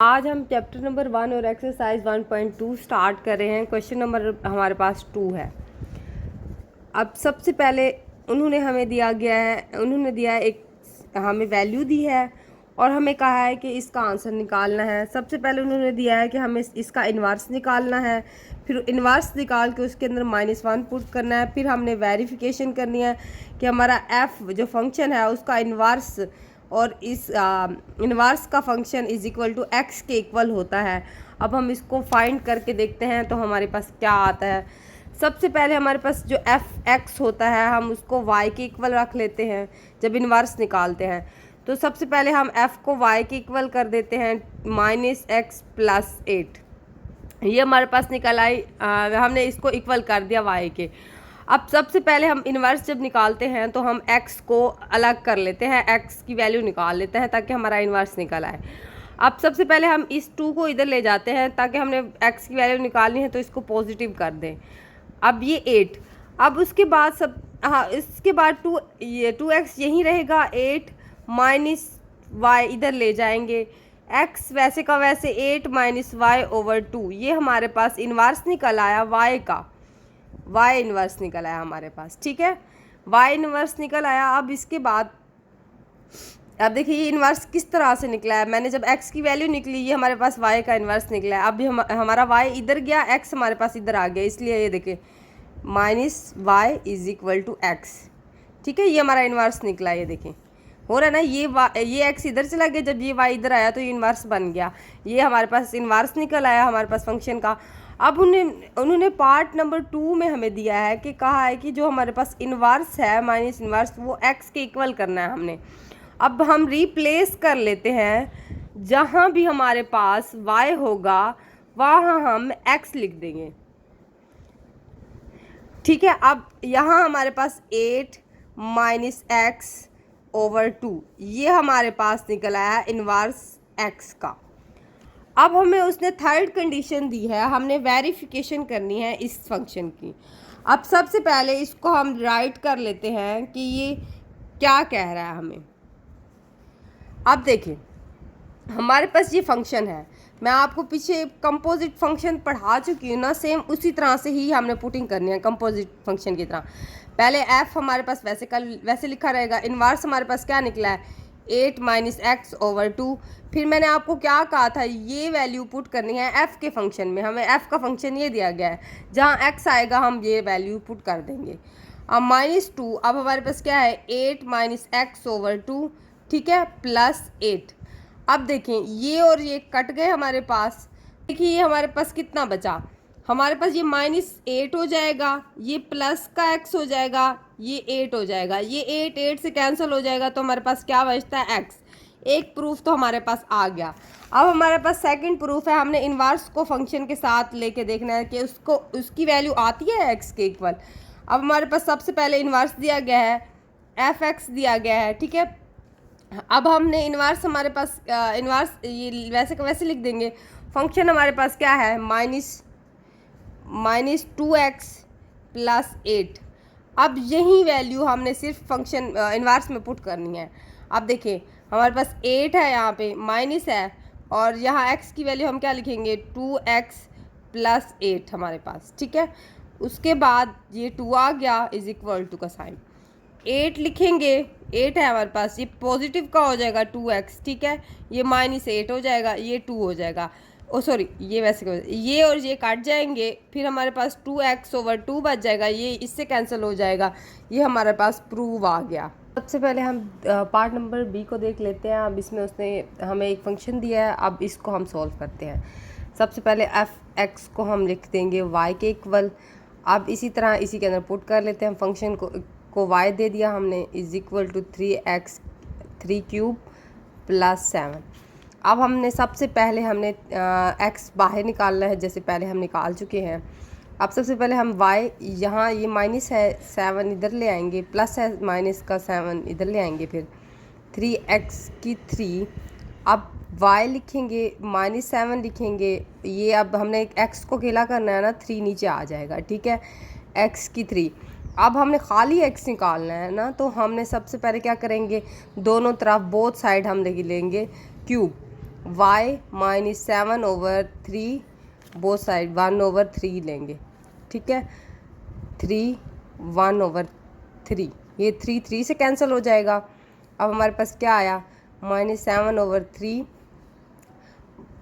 आज हम chapter number 1 और एक्सरसाइज 1.2 स्टार्ट कर रहे हैं। क्वेश्चन नंबर हमारे पास 2 है। अब सबसे पहले उन्होंने दिया है एक हमें वैल्यू दी है और हमें कहा है कि इसका आंसर निकालना है। सबसे पहले उन्होंने दिया है कि हमें इसका इन्वर्स निकालना है, फिर इन्वर्स निकाल के उसके अंदर -1 पुट करना है। फिर हमने वेरिफिकेशन करनी है कि हमारा एफ जो फंक्शन है उसका इन्वर्स और इस इन्वर्स का function is equal to x के इक्वल होता है। अब हम इसको फाइंड करके देखते हैं तो हमारे पास क्या आता है। सबसे पहले हमारे पास जो एफ एक्स होता है हम उसको वाई के इक्वल रख लेते हैं जब इन्वर्स निकालते हैं। तो सबसे पहले हम एफ को वाई के इक्वल कर देते हैं -x + 8। ये हमारे पास निकल आई। हमने इसको इक्वल कर दिया वाई के। अब सबसे पहले हम इन्वर्स जब निकालते हैं तो हम x को अलग कर लेते हैं, x की वैल्यू निकाल लेते हैं ताकि हमारा इन्वर्स निकल आए। अब सबसे पहले हम इस 2 को इधर ले जाते हैं ताकि हमने x की वैल्यू निकालनी है तो इसको पॉजिटिव कर दें। अब ये 8। अब उसके बाद इसके बाद 2x यहीं रहेगा, 8 -y इधर ले जाएंगे, x वैसे का वैसे 8 - y/2। ये हमारे पास इन्वर्स निकल आया y का, y इन्वर्स निकल आया हमारे पास। ठीक है, y इन्वर्स निकल आया। अब इसके बाद अब देखिए ये इन्वर्स किस तरह से निकला है। मैंने जब x की वैल्यू निकली ये हमारे पास y का इन्वर्स निकला है। अब हमारा y इधर गया, x हमारे पास इधर आ गया, इसलिए ये देखिए -y = x। ठीक है, ये हमारा इन्वर्स निकला। ये देखें हो रहा है ना, ये x इधर चला गया, जब ये y इधर आया तो ये इन्वर्स बन गया। ये हमारे पास इन्वर्स निकल आया हमारे पास फंक्शन का। अब उन्होंने पार्ट नंबर 2 में हमें दिया है कि कहा है कि जो हमारे पास इन्वर्स है माइनस इन्वर्स वो x के इक्वल करना है हमने। अब हम रिप्लेस कर लेते हैं, जहाँ भी हमारे पास y होगा वहाँ हम x लिख देंगे। ठीक है, अब यहाँ हमारे पास 8 - x/2 ये हमारे पास निकल आया इन्वर्स x का। अब हमें उसने थर्ड कंडीशन दी है, हमने वेरिफिकेशन करनी है इस फंक्शन की। अब सबसे पहले इसको हम राइट कर लेते हैं कि ये क्या कह रहा है हमें। अब देखें हमारे पास ये फंक्शन है, मैं आपको पीछे कंपोजिट फंक्शन पढ़ा चुकी हूँ ना, सेम उसी तरह से ही हमने पुटिंग करनी है कंपोजिट फंक्शन की तरह। पहले f हमारे पास वैसे लिखा रहेगा, इन्वर्स हमारे पास क्या निकला है 8 - x/2। फिर मैंने आपको क्या कहा था, ये वैल्यू पुट करनी है f के फंक्शन में। हमें f का फंक्शन ये दिया गया है, जहाँ x आएगा हम ये वैल्यू पुट कर देंगे। अब -2, अब हमारे पास क्या है 8 - x/2। ठीक है, +8। अब देखें ये और ये कट गए हमारे पास। देखिए ये हमारे पास कितना बचा, हमारे पास ये -8 हो जाएगा, ये प्लस का x हो जाएगा, ये 8 हो जाएगा, ये 8 से कैंसिल हो जाएगा तो हमारे पास क्या बचता है x। एक प्रूफ तो हमारे पास आ गया। अब हमारे पास सेकंड प्रूफ है, हमने इन्वर्स को फंक्शन के साथ लेके देखना है कि उसकी वैल्यू आती है x के इक्वल। अब हमारे पास सबसे पहले इन्वर्स दिया गया है, f(x) दिया गया है। ठीक है, अब हमने इन्वर्स हमारे पास इन्वर्स ये वैसे का वैसे लिख देंगे। फंक्शन हमारे पास क्या है -2x + 8। अब यही वैल्यू हमने सिर्फ फंक्शन इन्वर्स में पुट करनी है। अब देखिए हमारे पास 8 है, यहाँ पे माइनस है, और यहाँ x की वैल्यू हम क्या लिखेंगे 2x + 8 हमारे पास। ठीक है, उसके बाद ये 2 आ गया = का साइन 8 लिखेंगे। 8 है हमारे पास, ये पॉजिटिव का हो जाएगा 2x। ठीक है, ये -8 हो जाएगा, ये 2 हो जाएगा। ओ सॉरी, ये वैसे ये और ये काट जाएंगे, फिर हमारे पास 2x/2 बच जाएगा, ये इससे कैंसिल हो जाएगा। ये हमारे पास प्रूव आ गया। सबसे पहले हम पार्ट नंबर बी को देख लेते हैं। अब इसमें उसने हमें एक फंक्शन दिया है, अब इसको हम सॉल्व करते हैं। सबसे पहले f(x) को हम लिख देंगे y के इक्वल। अब इसी तरह इसी के अंदर पुट कर लेते हैं फंक्शन को y दे दिया हमने = 3x 3³ + 7। अब हमने सबसे पहले हमने x बाहर निकालना है, जैसे पहले हम निकाल चुके हैं। अब सबसे पहले हम y, यहाँ ये माइनस है 7 इधर ले आएंगे, प्लस है माइनस का 7 इधर ले आएंगे, फिर 3x3। अब y लिखेंगे -7 लिखेंगे, ये अब हमने x को अकेला करना है ना, 3 नीचे आ जाएगा। ठीक है, x3। अब हमने खाली x निकालना है ना, तो हमने सबसे पहले क्या करेंगे, दोनों तरफ बोथ साइड हम लेंगे cube. y minus 7/3 both side 1/3 लेंगे, ठीक है। 3 1/3, ये 3 से कैंसिल हो जाएगा। अब हमारे पास क्या आया, माइनस 7/3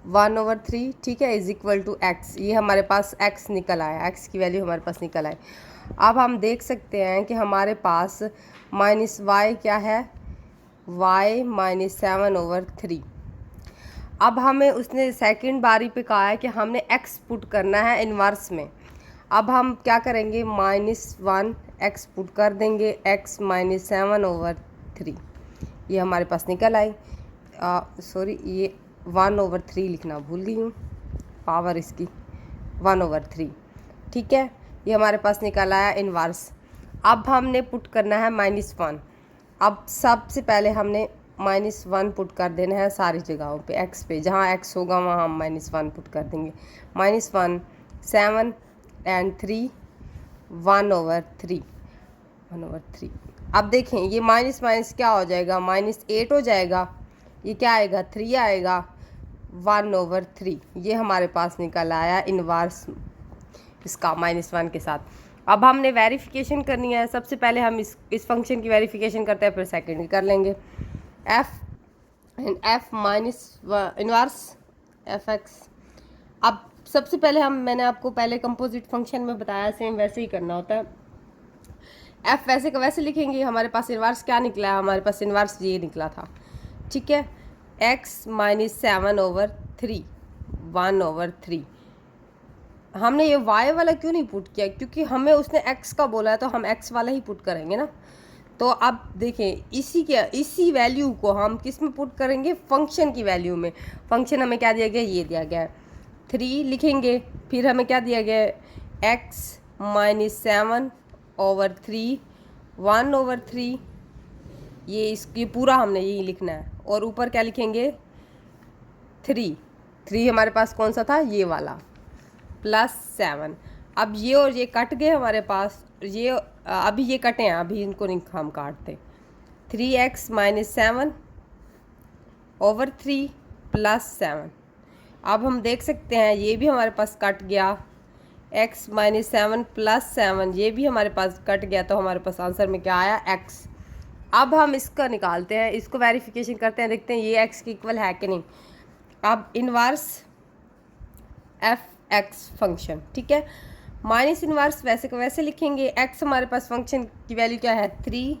1/3, ठीक है, इज इक्वल टू x। ये हमारे पास x निकल आया, x की वैल्यू हमारे पास निकल आई। अब हम देख सकते हैं कि हमारे पास माइनस y क्या है, y माइनस 7/3। अब हमें उसने सेकंड बारी पे कहा है कि हमने x पुट करना है इन्वर्स में। अब हम क्या करेंगे, -1 x पुट कर देंगे, x माइनस 7/3, ये हमारे पास निकल आई। सॉरी, ये 1/3 लिखना भूल गई हूँ, पावर इसकी 1/3, ठीक है। ये हमारे पास निकल आया इन्वर्स। अब हमने पुट करना है -1। अब सबसे पहले हमने -1 पुट कर देना है सारी जगहों पे, x पे, जहाँ x होगा वहाँ हम -1 पुट कर देंगे। -1 7 and 3 1/3 1/3। अब देखें ये माइनस माइनस क्या हो जाएगा, -8 हो जाएगा। ये क्या आएगा, 3 आएगा, 1/3। ये हमारे पास निकल आया इन्वर्स इसका -1 के साथ। अब हमने वेरिफिकेशन करनी है। सबसे पहले हम इस फंक्शन की वेरिफिकेशन करते हैं, फिर सेकंड की कर लेंगे। f minus inverse f(x). अब सबसे पहले मैंने आपको पहले कंपोजिट फंक्शन में बताया, सेम वैसे ही करना होता है। f वैसे का वैसे लिखेंगे। हमारे पास इन्वर्स क्या निकला है, हमारे पास इन्वर्स ये निकला था, ठीक है। x minus 7/3 1/3। हमने ये y वाला क्यों नहीं पुट किया, क्योंकि हमें उसने x का बोला है तो हम x वाला ही पुट करेंगे ना। तो अब देखें इसी वैल्यू को हम किस में पुट करेंगे, फंक्शन की वैल्यू में। फंक्शन हमें क्या दिया गया, ये दिया गया है 3 लिखेंगे। फिर हमें क्या दिया गया है, x माइनस 7/3 1/3। ये पूरा हमने यही लिखना है। और ऊपर क्या लिखेंगे, 3 हमारे पास कौन सा था, ये वाला, +7। अब ये और ये कट गए हमारे पास, ये अभी ये कटे हैं, अभी इनको नहीं हम काटते। 3x minus 7/3 +7। अब हम देख सकते हैं ये भी हमारे पास कट गया, x माइनस 7 +7, ये भी हमारे पास कट गया। तो हमारे पास आंसर में क्या आया, x। अब हम इसका निकालते हैं, इसको वेरिफिकेशन करते हैं, देखते हैं ये x के इक्वल है कि नहीं। अब इन्वर्स f(x) फंक्शन, ठीक है। माइनस इन्वर्स वैसे को वैसे लिखेंगे। x हमारे पास फंक्शन की वैल्यू क्या है, 3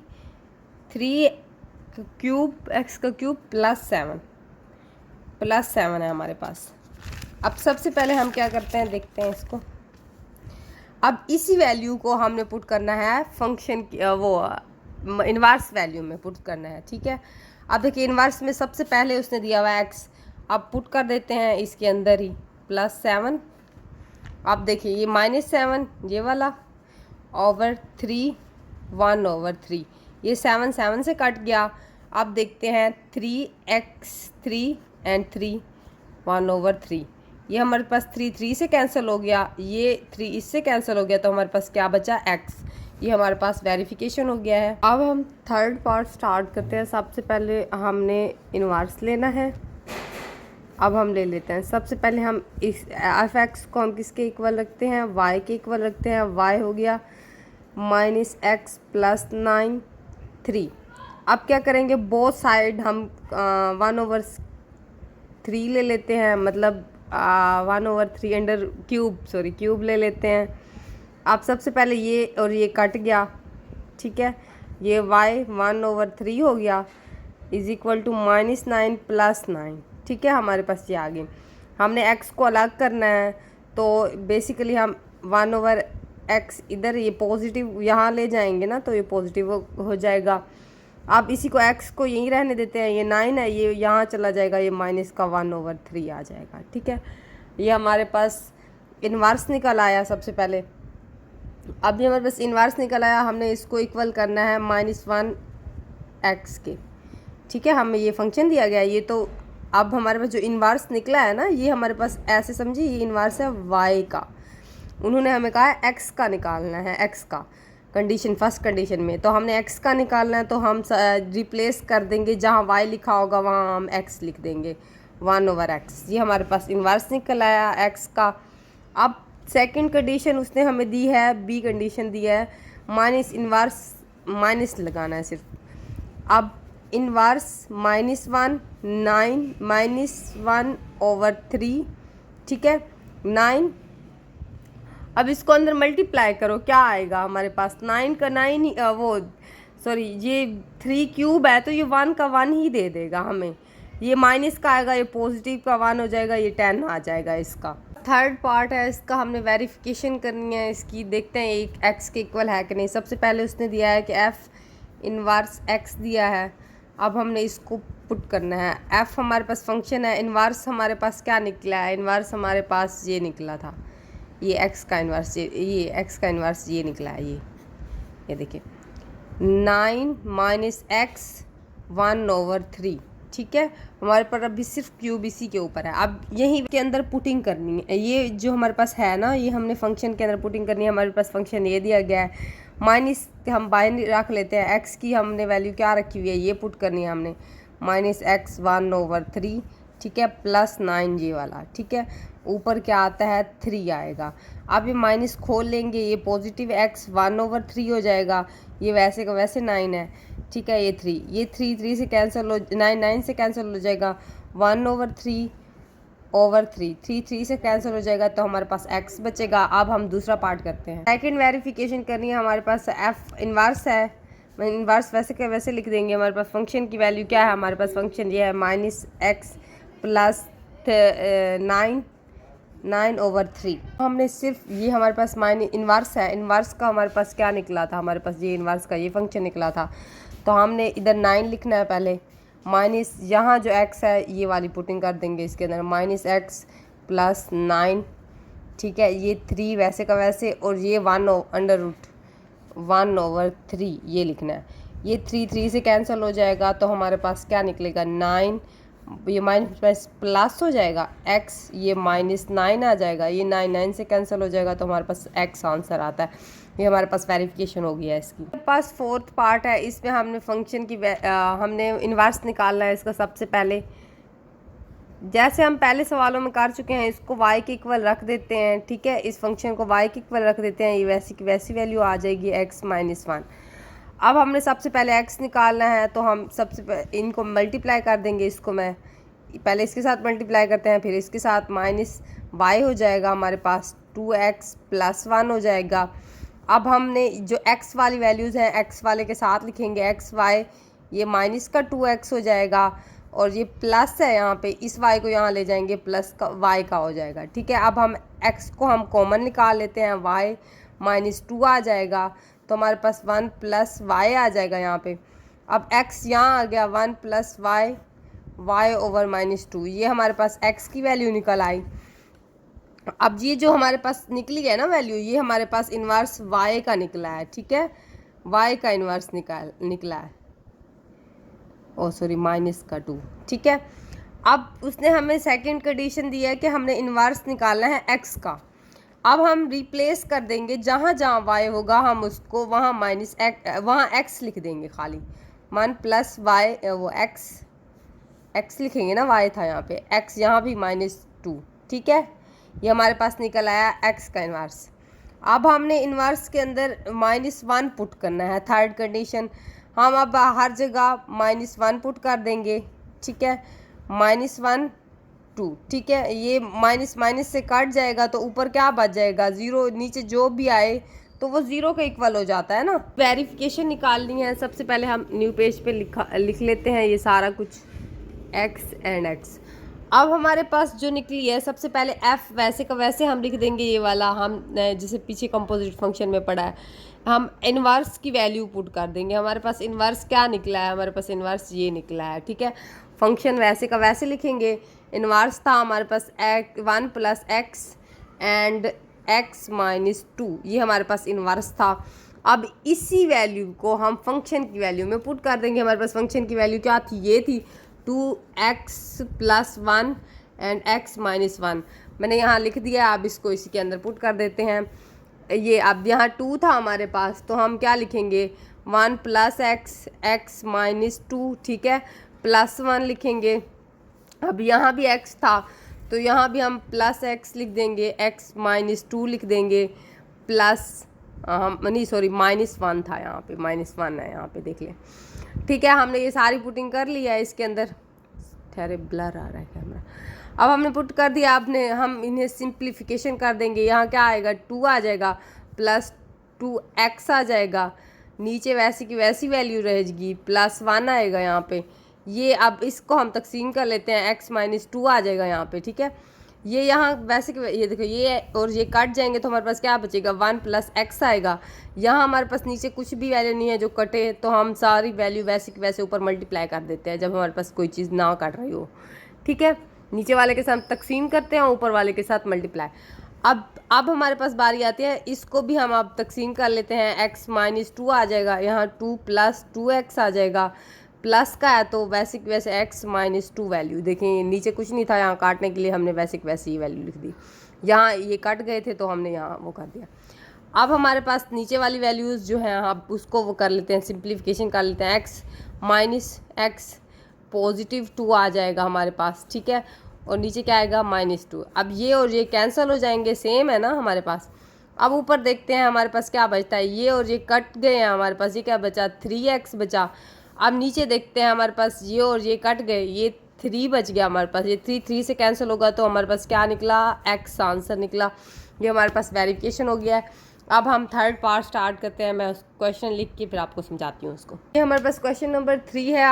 क्यूब x का क्यूब +7 है हमारे पास। अब सबसे पहले हम क्या करते हैं, देखते हैं इसको। अब इसी वैल्यू को हमने पुट करना है फंक्शन की वो इन्वर्स वैल्यू में पुट करना है, ठीक है। अब देखिए इन्वर्स में सबसे पहले उसने दिया हुआ x, अब पुट कर देते हैं इसके अंदर ही +7। अब देखिए ये -7 ये वाला /3 1/3, ये 7 से कट गया। अब देखते हैं 3x 3 and 3 1/3, ये हमारे पास 3 से कैंसिल हो गया, ये 3 इससे कैंसिल हो गया। तो हमारे पास क्या बचा, x। ये हमारे पास वेरिफिकेशन हो गया है। अब हम थर्ड पार्ट स्टार्ट करते हैं। सबसे पहले हमने इन्वर्स लेना है। अब हम ले लेते हैं, सबसे पहले हम इस f(x) को हम किसके इक्वल रखते हैं, y के इक्वल रखते हैं। y हो गया -x + 9 3। अब क्या करेंगे, बोथ साइड हम 1/3 ले लेते हैं, मतलब 1/3 अंडर क्यूब ले लेते हैं। अब सबसे पहले ये और ये कट गया, ठीक है। ये y 1/3 हो गया इज इक्वल टू -9 + 9, ठीक है। हमारे पास ये आ गई। हमने x को अलग करना है, तो बेसिकली हम 1/x इधर ये पॉजिटिव यहाँ ले जाएंगे ना, तो ये पॉजिटिव हो जाएगा। अब इसी को x को यहीं रहने देते हैं, ये 9 है, ये यहाँ चला जाएगा, ये माइनस का 1/3 आ जाएगा, ठीक है। ये हमारे पास इन्वर्स निकल आया सबसे पहले। अब ये हमारे पास इन्वर्स निकल आया, हमने इसको इक्वल करना है -1x के, ठीक है। हमें ये फंक्शन दिया गया है, ये तो अब हमारे पास जो इन्वर्स निकला है ना, ये हमारे पास ऐसे समझिए ये इन्वर्स है y का। उन्होंने हमें कहा है x का निकालना है, x का कंडीशन, फर्स्ट कंडीशन में। तो हमने x का निकालना है, तो हम रिप्लेस कर देंगे, जहाँ y लिखा होगा वहाँ हम x लिख देंगे। 1/x। ये हमारे पास इन्वर्स निकल आया x का। अब सेकंड कंडीशन उसने हमें दी है, बी कंडीशन दी है, माइनस इन्वर्स, माइनस लगाना है सिर्फ। अब इन्वर्स -1 9 -1/3, ठीक है 9। अब इसको अंदर मल्टीप्लाई करो, क्या आएगा हमारे पास 9 का 9 ही वो सॉरी ये 3 क्यूब है तो ये 1 का 1 ही दे देगा हमें। ये माइनस का आएगा, ये पॉजिटिव का 1 हो जाएगा, ये 10 आ जाएगा इसका। थर्ड पार्ट है इसका, हमने वेरिफिकेशन करनी है इसकी। देखते हैं एक x के इक्वल है कि नहीं। सबसे पहले उसने दिया है कि f इन्वर्स x दिया है। अब हमने इसको पुट करना है। f हमारे पास फंक्शन है, इन्वर्स हमारे पास क्या निकला है, इन्वर्स हमारे पास ये निकला था, ये x का इन्वर्स, ये x का इन्वर्स ये निकला है, ये देखिए 9 - x 1/3, ठीक है। हमारे पर अभी सिर्फ क्यूब इसी के ऊपर है। अब यहीं के अंदर पुटिंग करनी है, ये जो हमारे पास है ना, ये हमने फंक्शन के अंदर पुटिंग करनी है। हमारे पास फंक्शन ये दिया गया है, माइनस हम बाहर रख लेते हैं, x की हमने वैल्यू क्या रखी हुई है, ये पुट करनी है हमने, -x 1/3, ठीक है, +9 ये वाला, ठीक है। ऊपर क्या आता है 3 आएगा। अब ये माइनस खोल लेंगे, ये पॉजिटिव x 1/3 हो जाएगा, ये वैसे का वैसे 9 है, ठीक है। ये 3 से कैंसिल हो, 9 से कैंसिल हो जाएगा, 1/3 3 से कैंसिल हो जाएगा, तो हमारे पास x बचेगा। अब हम दूसरा पार्ट करते हैं। सेकंड वेरिफिकेशन करनी है, हमारे पास f इन्वर्स है, इन्वर्स वैसे के वैसे लिख देंगे। हमारे पास फंक्शन की वैल्यू क्या है, हमारे पास फंक्शन ये है -x + 9/3। हमने सिर्फ ये हमारे पास इन्वर्स है, इन्वर्स का हमारे पास क्या निकला था, हमारे पास ये इन्वर्स का ये फंक्शन निकला था। तो हमने इधर 9 लिखना है पहले, माइनस यहाँ जो x है ये वाली पुटिंग कर देंगे इसके अंदर, -x + 9, ठीक है। ये 3 वैसे का वैसे, और ये 1/3 ये लिखना है। ये 3 से कैंसिल हो जाएगा, तो हमारे पास क्या निकलेगा 9, ये माइनस प्लस हो जाएगा x, ये -9 आ जाएगा, ये 9 से कैंसिल हो जाएगा, तो हमारे पास x आंसर आता है। ये हमारे पास वेरिफिकेशन हो गया है इसकी। हमारे पास फोर्थ पार्ट है, इसमें हमने फंक्शन की हमने इन्वर्स निकालना है इसका। सबसे पहले जैसे हम पहले सवालों में कर चुके हैं, इसको y के इक्वल रख देते हैं, ठीक है। इस फंक्शन को y के इक्वल रख देते हैं, ये वैसी की वैसी वैल्यू आ जाएगी x -1। अब हमने सबसे पहले x निकालना है, तो हम सबसे इनको मल्टीप्लाई कर देंगे। इसको मैं पहले इसके साथ मल्टीप्लाई करते हैं, फिर इसके साथ -y हो जाएगा, हमारे पास 2x + 1 हो जाएगा। अब हमने जो x वाली वैल्यूज़ हैं x वाले के साथ लिखेंगे, x y, ये माइनस का 2x हो जाएगा, और ये प्लस है यहाँ पे, इस y को यहाँ ले जाएंगे, प्लस का y का हो जाएगा, ठीक है। अब हम x को हम कॉमन निकाल लेते हैं, y -2 आ जाएगा, तो हमारे पास 1 + y आ जाएगा यहाँ पे। अब x यहाँ आ गया, 1 + y/-2, ये हमारे पास x की वैल्यू निकल आई। अब ये जो हमारे पास निकली है ना वैल्यू, ये हमारे पास इन्वर्स y का निकला है, ठीक है, y का इन्वर्स निकला है, ओ सॉरी -2, ठीक है। अब उसने हमें सेकंड कंडीशन दी है कि हमने इन्वर्स निकालना है x का। अब हम रिप्लेस कर देंगे, जहाँ जहाँ y होगा हम उसको वहाँ वहाँ x लिख देंगे खाली, 1 + y वो x लिखेंगे ना, y था यहाँ पे, x यहाँ भी -2, ठीक है। ये हमारे पास निकल आया x का इन्वर्स। अब हमने इन्वर्स के अंदर -1 पुट करना है, थर्ड कंडीशन। हम अब हर जगह -1 पुट कर देंगे, ठीक है, -1 2, ठीक है। ये माइनस से कट जाएगा, तो ऊपर क्या बच जाएगा 0, नीचे जो भी आए तो वो 0 के इक्वल हो जाता है ना। वेरिफिकेशन निकालनी है, सबसे पहले हम न्यू पेज पे लिख लेते हैं ये सारा कुछ, x एंड x। अब हमारे पास जो निकली है, सबसे पहले f वैसे का वैसे हम लिख देंगे, ये वाला हम जैसे पीछे कंपोजिट फंक्शन में पढ़ा है, हम इन्वर्स की वैल्यू पुट कर देंगे। हमारे पास इन्वर्स क्या निकला है, हमारे पास इन्वर्स ये निकला है, ठीक है। फंक्शन वैसे का वैसे लिखेंगे, इन्वर्स था हमारे पास 1 + x एंड x -2, ये हमारे पास इन्वर्स था। अब इसी वैल्यू को हम फंक्शन की वैल्यू में पुट कर देंगे। हमारे पास फंक्शन की वैल्यू क्या थी, ये थी 2x + 1 एंड x -1, मैंने यहाँ लिख दिया। अब इसको इसी के अंदर पुट कर देते हैं। ये अब यहाँ 2 था हमारे पास, तो हम क्या लिखेंगे 1 + x, x -2, ठीक है, +1 लिखेंगे, अब यहाँ भी x था तो यहाँ भी हम प्लस x लिख देंगे, x -2 लिख देंगे, प्लस हम नहीं सॉरी -1 था, यहाँ पे -1 है, यहाँ पे देख लें। ठीक है, हमने ये सारी पुटिंग कर लिया है इसके अंदर। ठहरे, ब्लर आ रहा है कैमरा। अब हमने पुट कर दिया, आपने हम इन्हें सिंप्लीफिकेशन कर देंगे। यहाँ क्या आएगा, 2 आ जाएगा, प्लस 2x आ जाएगा, नीचे वैसी की वैसी वैल्यू रहेगी, +1 आएगा यहाँ पे। ये अब इसको हम तकसीम कर लेते हैं, x -2 आ जाएगा यहाँ पे। ठीक है, ये यहाँ वैसे कि ये देखो, ये और ये कट जाएंगे तो हमारे पास क्या बचेगा, 1 + x आएगा। यहाँ हमारे पास नीचे कुछ भी वैल्यू नहीं है जो कटे, तो हम सारी वैल्यू वैसे कि वैसे ऊपर मल्टीप्लाई कर देते हैं जब हमारे पास कोई चीज़ ना कट रही हो। ठीक है, नीचे वाले के साथ तकसीम करते हैं, ऊपर वाले के साथ मल्टीप्लाई। अब हमारे पास बारी आती है, इसको भी हम अब तकसीम कर लेते हैं। x -2 आ जाएगा, यहाँ 2 + 2x आ जाएगा, प्लस का है तो वैसे की वैसे x -2 वैल्यू। देखें नीचे कुछ नहीं था, यहाँ काटने के लिए हमने वैसे की वैसे ही वैल्यू लिख दी। यहाँ ये कट गए थे तो हमने यहाँ वो कर दिया। अब हमारे पास नीचे वाली वैल्यूज़ जो हैं, आप उसको वो कर लेते हैं, सिंप्लीफिकेशन कर लेते हैं। x +2 आ जाएगा हमारे पास। ठीक है, और नीचे क्या आएगा, -2। अब ये और ये कैंसिल हो जाएंगे, सेम है ना हमारे पास। अब ऊपर देखते हैं हमारे पास क्या बचता है, ये और ये कट गए हैं हमारे पास, ये क्या बचा, 3x बचा। अब नीचे देखते हैं हमारे पास ये और ये कट गए, ये 3 बच गया हमारे पास। ये 3 से कैंसिल होगा तो हमारे पास क्या निकला, x आंसर निकला। ये हमारे पास वेरिफिकेशन हो गया है। अब हम थर्ड पार्ट स्टार्ट करते हैं, मैं उस क्वेश्चन लिख के फिर आपको समझाती हूँ उसको। ये हमारे पास क्वेश्चन नंबर 3 है।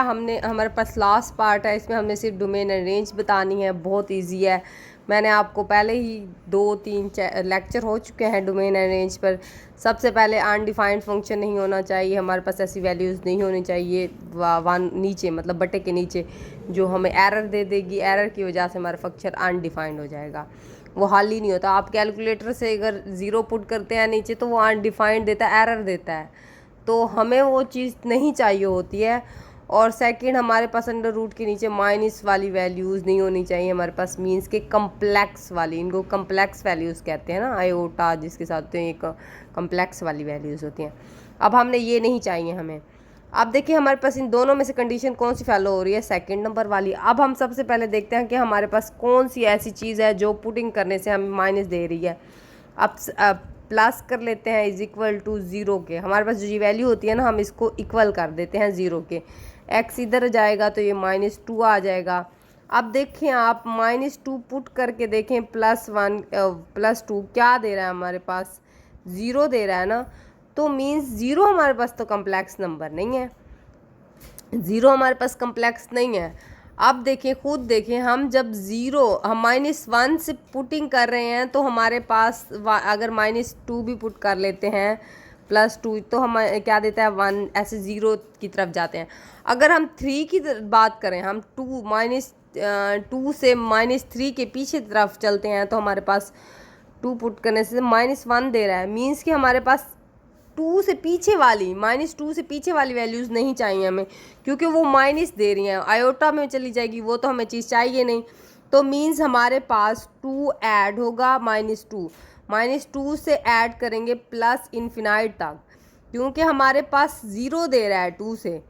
हमारे पास लास्ट पार्ट है, इसमें हमने सिर्फ डोमेन एंड रेंज बतानी है। बहुत ईजी है, मैंने आपको पहले ही 2-3 लेक्चर हो चुके हैं डोमेन एंड रेंज पर। सबसे पहले अनडिफाइंड फंक्शन नहीं होना चाहिए, हमारे पास ऐसी वैल्यूज़ नहीं होनी चाहिए वन नीचे, मतलब बटे के नीचे, जो हमें एरर दे देगी। एरर की वजह से हमारा फंक्शन अनडिफाइंड हो जाएगा, वो हल ही नहीं होता। आप कैलकुलेटर से अगर 0 पुट करते हैं नीचे तो वो अनडिफाइंड देता है, एरर देता है, तो हमें वो चीज़ नहीं चाहिए होती है। और सेकंड, हमारे पास अंडर रूट के नीचे माइनस वाली वैल्यूज़ नहीं होनी चाहिए हमारे पास, मीन्स के कम्प्लेक्स वाली, इनको कम्प्लेक्स वैल्यूज़ कहते हैं ना, आयोटा जिसके साथ होते हैं, एक कम्प्लेक्स वाली वैल्यूज़ होती हैं। अब हमने ये नहीं चाहिए हमें। अब देखिए हमारे पास इन दोनों में से कंडीशन कौन सी फॉलो हो रही है, सेकंड नंबर वाली। अब हम सबसे पहले देखते हैं कि हमारे पास कौन सी ऐसी चीज़ है जो पुटिंग करने से हमें माइनस दे रही है। अब प्लस कर लेते हैं = 0 के। हमारे पास जो ये वैल्यू होती है ना, हम इसको इक्वल कर देते हैं 0 के। x इधर जाएगा तो ये -2 आ जाएगा। अब देखें आप -2 पुट करके देखें, +1 +2 क्या दे रहा है हमारे पास, 0 दे रहा है ना, तो मीन्स 0 हमारे पास तो कम्प्लेक्स नंबर नहीं है, 0 हमारे पास कम्प्लेक्स नहीं है। अब देखें, खुद देखें, हम जब हम -1 से पुटिंग कर रहे हैं तो हमारे पास अगर -2 भी पुट कर लेते हैं +2 तो हम क्या देता है 1, ऐसे 0 की तरफ जाते हैं। अगर हम 3 की बात करें, हम 2 से -3 के पीछे तरफ चलते हैं तो हमारे पास 2 पुट करने से -1 दे रहा है। मीन्स कि हमारे पास 2 से पीछे वाली -2 से पीछे वाली वैल्यूज़ नहीं चाहिए हमें, क्योंकि वो माइनस दे रही हैं, आयोटा में चली जाएगी, वो तो हमें चीज़ चाहिए नहीं। तो मीन्स हमारे पास 2 ऐड होगा, -2 से ऐड करेंगे प्लस इन्फिनाइट तक, क्योंकि हमारे पास 0 दे रहा है 2 से।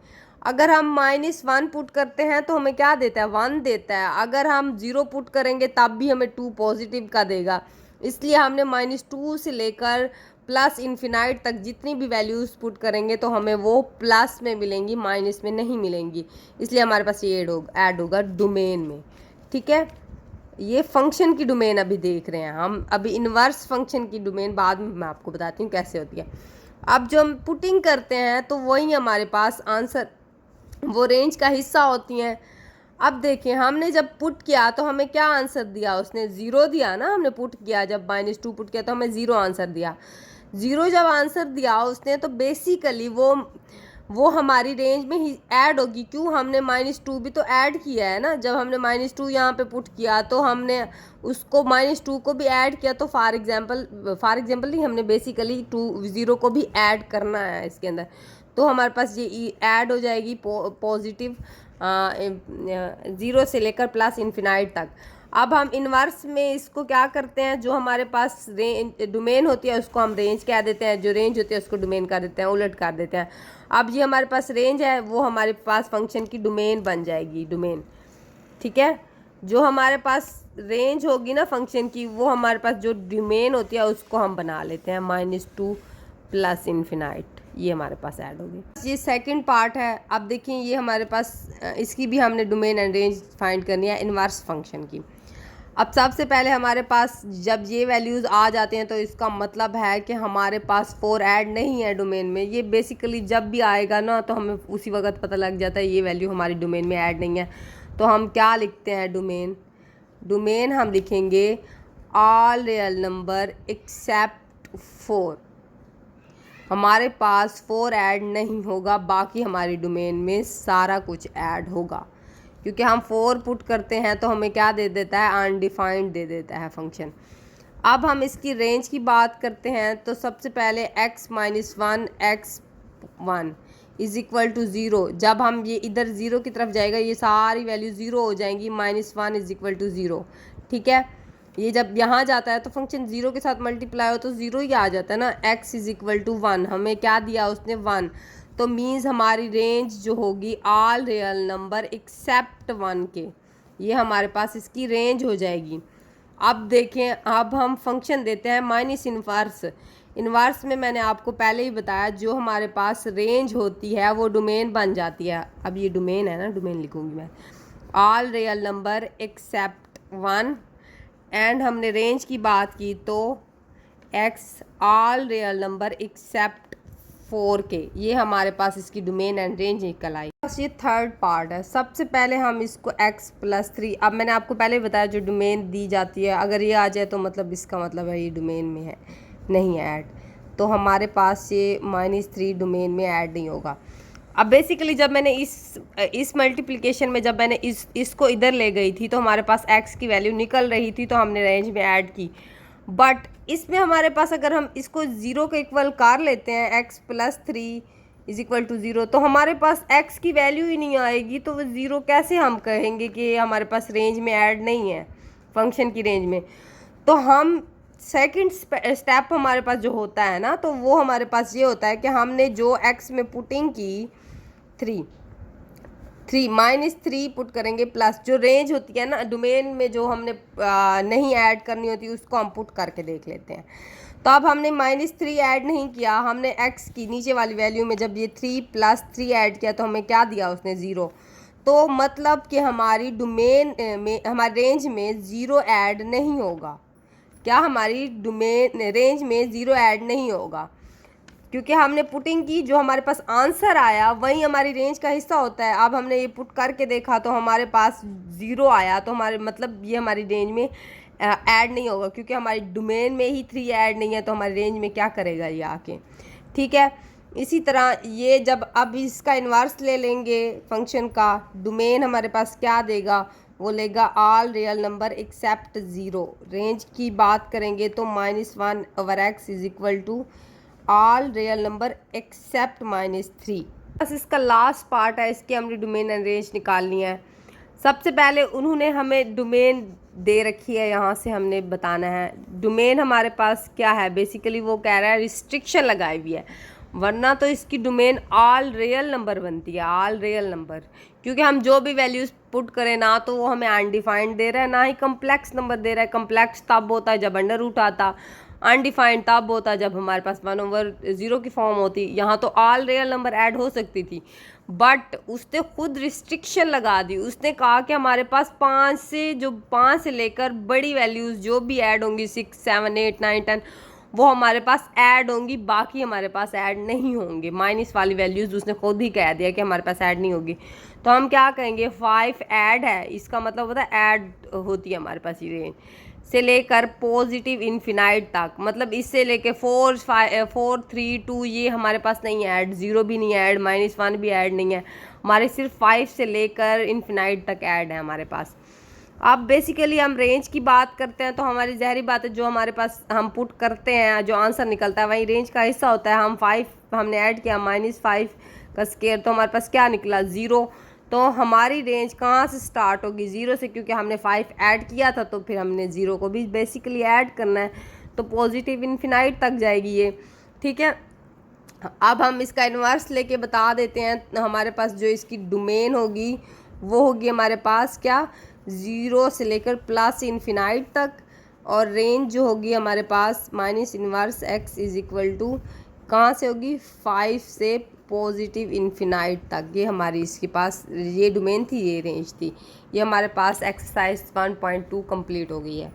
अगर हम -1 पुट करते हैं तो हमें क्या देता है, 1 देता है। अगर हम 0 पुट करेंगे तब भी हमें 2 पॉजिटिव का देगा। इसलिए हमने -2 से लेकर प्लस इन्फिनाइट तक जितनी भी वैल्यूज़ पुट करेंगे तो हमें वो प्लस में मिलेंगी, माइनस में नहीं मिलेंगी। इसलिए हमारे पास ये ऐड होगा डोमेन में। ठीक है, ये फंक्शन की डोमेन अभी देख रहे हैं हम, अभी इन्वर्स फंक्शन की डोमेन बाद में मैं आपको बताती हूँ कैसे होती है। अब जो हम पुटिंग करते हैं तो वही हमारे पास आंसर, वो रेंज का हिस्सा होती हैं। अब देखिए, हमने जब पुट किया तो हमें क्या आंसर दिया, उसने 0 दिया ना। हमने पुट किया, जब -2 पुट किया तो हमें 0 आंसर दिया। 0 जब आंसर दिया उसने, तो बेसिकली वो हमारी रेंज में ही ऐड होगी। क्यों, हमने -2 भी तो ऐड किया है ना। जब हमने -2 यहाँ पे पुट किया तो हमने उसको -2 को भी ऐड किया। तो फॉर एग्जांपल नहीं, हमने बेसिकली 0 को भी ऐड करना है इसके अंदर। तो हमारे पास ये ऐड हो जाएगी पॉजिटिव 0 से लेकर प्लस इन्फिनाइट तक। अब हम इन्वर्स में इसको क्या करते हैं, जो हमारे पास डोमेन होती है उसको हम रेंज कह देते हैं, जो रेंज होती है उसको डोमेन कर देते हैं, उलट कर देते हैं। अब ये हमारे पास रेंज है, वो हमारे पास फंक्शन की डोमेन बन जाएगी, डोमेन। ठीक है, जो हमारे पास रेंज होगी ना फंक्शन की, वो हमारे पास जो डोमेन होती है उसको हम बना लेते हैं -2 प्लस इन्फिनाइट, ये हमारे पास ऐड होगी। ये सेकंड पार्ट है। अब देखिए ये हमारे पास इसकी भी हमने डोमेन एंड रेंज फाइंड करनी है इन्वर्स फंक्शन की। अब सबसे पहले हमारे पास जब ये वैल्यूज़ आ जाते हैं तो इसका मतलब है कि हमारे पास 4 ऐड नहीं है डोमेन में। ये बेसिकली जब भी आएगा ना तो हमें उसी वक्त पता लग जाता है ये वैल्यू हमारी डोमेन में ऐड नहीं है। तो हम क्या लिखते हैं डोमेन हम लिखेंगे ऑल रियल नंबर एक्सेप्ट 4। हमारे पास 4 ऐड नहीं होगा, बाकी हमारी डोमेन में सारा कुछ ऐड होगा, क्योंकि हम 4 पुट करते हैं तो हमें क्या दे देता है, अनडिफाइंड दे देता है फंक्शन। अब हम इसकी रेंज की बात करते हैं तो सबसे पहले x - 1 x1 is equal to 0। जब हम ये इधर 0 की तरफ जाएगा ये सारी वैल्यू 0 हो जाएंगी, -1 इज़ इक्वल टू 0, ठीक है। ये जब यहाँ जाता है तो फंक्शन 0 के साथ मल्टीप्लाई हो तो 0 ही आ जाता है ना। x इज़ इक्वल टू 1, हमें क्या दिया उसने 1, तो मीन्स हमारी रेंज जो होगी ऑल रियल नंबर एक्सेप्ट 1 के, ये हमारे पास इसकी रेंज हो जाएगी। अब देखें, अब हम फंक्शन देते हैं माइनस इन्वर्स। इन्वर्स में मैंने आपको पहले ही बताया जो हमारे पास रेंज होती है वो डोमेन बन जाती है। अब ये डोमेन है ना, डोमेन लिखूंगी मैं, all real number accept 1, and हमने रेंज की बात की तो x all real number accept 4 के, ये हमारे पास इसकी डोमेन एंड रेंज निकल आई। बस ये थर्ड पार्ट है। सबसे पहले हम इसको x + 3, अब मैंने आपको पहले बताया जो डोमेन दी जाती है अगर ये आ जाए तो मतलब इसका मतलब है ये डोमेन में है नहीं ऐड, तो हमारे पास ये -3 डोमेन में ऐड नहीं होगा। अब बेसिकली जब मैंने इस मल्टीप्लिकेशन में जब मैंने इसको इधर ले गई थी तो हमारे पास x की वैल्यू निकल रही थी तो हमने रेंज में ऐड की, बट इसमें हमारे पास अगर हम इसको 0 के इक्वल कर लेते हैं x + 3 इज़ इक्वल टू 0, तो हमारे पास x की वैल्यू ही नहीं आएगी, तो वो 0 कैसे हम कहेंगे कि हमारे पास रेंज में ऐड नहीं है फंक्शन की रेंज में। तो हम सेकंड स्टेप हमारे पास जो होता है ना, तो वो हमारे पास ये होता है कि हमने जो x में पुटिंग की 3 -3 पुट करेंगे, प्लस जो रेंज होती है ना डोमेन में जो हमने नहीं ऐड करनी होती उसको हम पुट करके देख लेते हैं। तो अब हमने -3 ऐड नहीं किया, हमने x की नीचे वाली वैल्यू में जब ये 3 + 3 ऐड किया तो हमें क्या दिया उसने 0, तो मतलब कि हमारी डोमेन में हमारी रेंज में 0 ऐड नहीं होगा। क्या हमारी डोमेन रेंज में 0 ऐड नहीं होगा, क्योंकि हमने पुटिंग की, जो हमारे पास आंसर आया वही हमारी रेंज का हिस्सा होता है। अब हमने ये पुट करके देखा तो हमारे पास 0 आया, तो हमारे मतलब ये हमारी रेंज में ऐड नहीं होगा, क्योंकि हमारी डोमेन में ही 3 ऐड नहीं है तो हमारी रेंज में क्या करेगा ये आके, ठीक है। इसी तरह ये जब अब इसका इन्वर्स ले लेंगे फंक्शन का, डोमेन हमारे पास क्या देगा, वो लेगा all real number except 0। Range की बात करेंगे तो -1/x is equal to all real number except -3। बस इसका लास्ट पार्ट है, इसकी हमने डोमेन एंड रेंज निकालनी है। सबसे पहले उन्होंने हमें डोमेन दे रखी है, यहाँ से हमने बताना है डोमेन हमारे पास क्या है। बेसिकली वो कह रहा है रिस्ट्रिक्शन लगाई हुई है, वरना तो इसकी डोमेन ऑल रियल नंबर बनती है, ऑल रियल नंबर, क्योंकि हम जो भी वैल्यूज़ पुट करें ना तो वो हमें अनडिफाइंड दे रहा है ना ही कम्प्लेक्स नंबर दे रहा है। कम्प्लेक्स तब होता है जब √ आता, अनडिफाइंड तब होता है जब हमारे पास 1/0 की फॉर्म होती। यहाँ तो ऑल रियल नंबर ऐड हो सकती थी, बट उसने खुद रिस्ट्रिक्शन लगा दी। उसने कहा कि हमारे पास 5 से लेकर बड़ी वैल्यूज़ जो भी ऐड होंगी 6, 7, 8, 9, 10 वो हमारे पास ऐड होंगी, बाकी हमारे पास ऐड नहीं होंगे। माइनस वाली वैल्यूज़ उसने खुद ही कह दिया कि हमारे पास ऐड नहीं होगी, तो हम क्या कहेंगे 5 ऐड है, इसका मतलब होता है ऐड होती है हमारे पास ये रेंज से लेकर पॉजिटिव इन्फिनाइट तक। मतलब इससे लेके 4, 4, 3, 2 ये हमारे पास नहीं है ऐड, 0 भी नहीं है ऐड, -1 भी ऐड नहीं है, हमारे सिर्फ 5 से लेकर इन्फिनाइट तक ऐड है हमारे पास। अब बेसिकली हम रेंज की बात करते हैं तो हमारी ज़ाहिरी बात है जो हमारे पास हम पुट करते हैं जो आंसर निकलता है वही रेंज का हिस्सा होता है। हम 5 हमने ऐड किया, -5 का स्क्वायर, तो हमारे पास क्या निकला 0। तो हमारी रेंज कहाँ से स्टार्ट होगी 0 से, क्योंकि हमने 5 ऐड किया था तो फिर हमने 0 को भी बेसिकली ऐड करना है, तो पॉजिटिव इन्फिनाइट तक जाएगी ये, ठीक है। अब हम इसका इन्वर्स लेके बता देते हैं। हमारे पास जो इसकी डोमेन होगी वो होगी हमारे पास क्या 0 से लेकर प्लस इन्फिनाइट तक, और रेंज जो होगी हमारे पास minus inverse x is equal to कहाँ से होगी 5 से पॉजिटिव इन्फिनाइट तक। ये हमारी इसके पास ये डोमेन थी, ये रेंज थी। ये हमारे पास एक्सरसाइज 1.2 कंप्लीट हो गई है।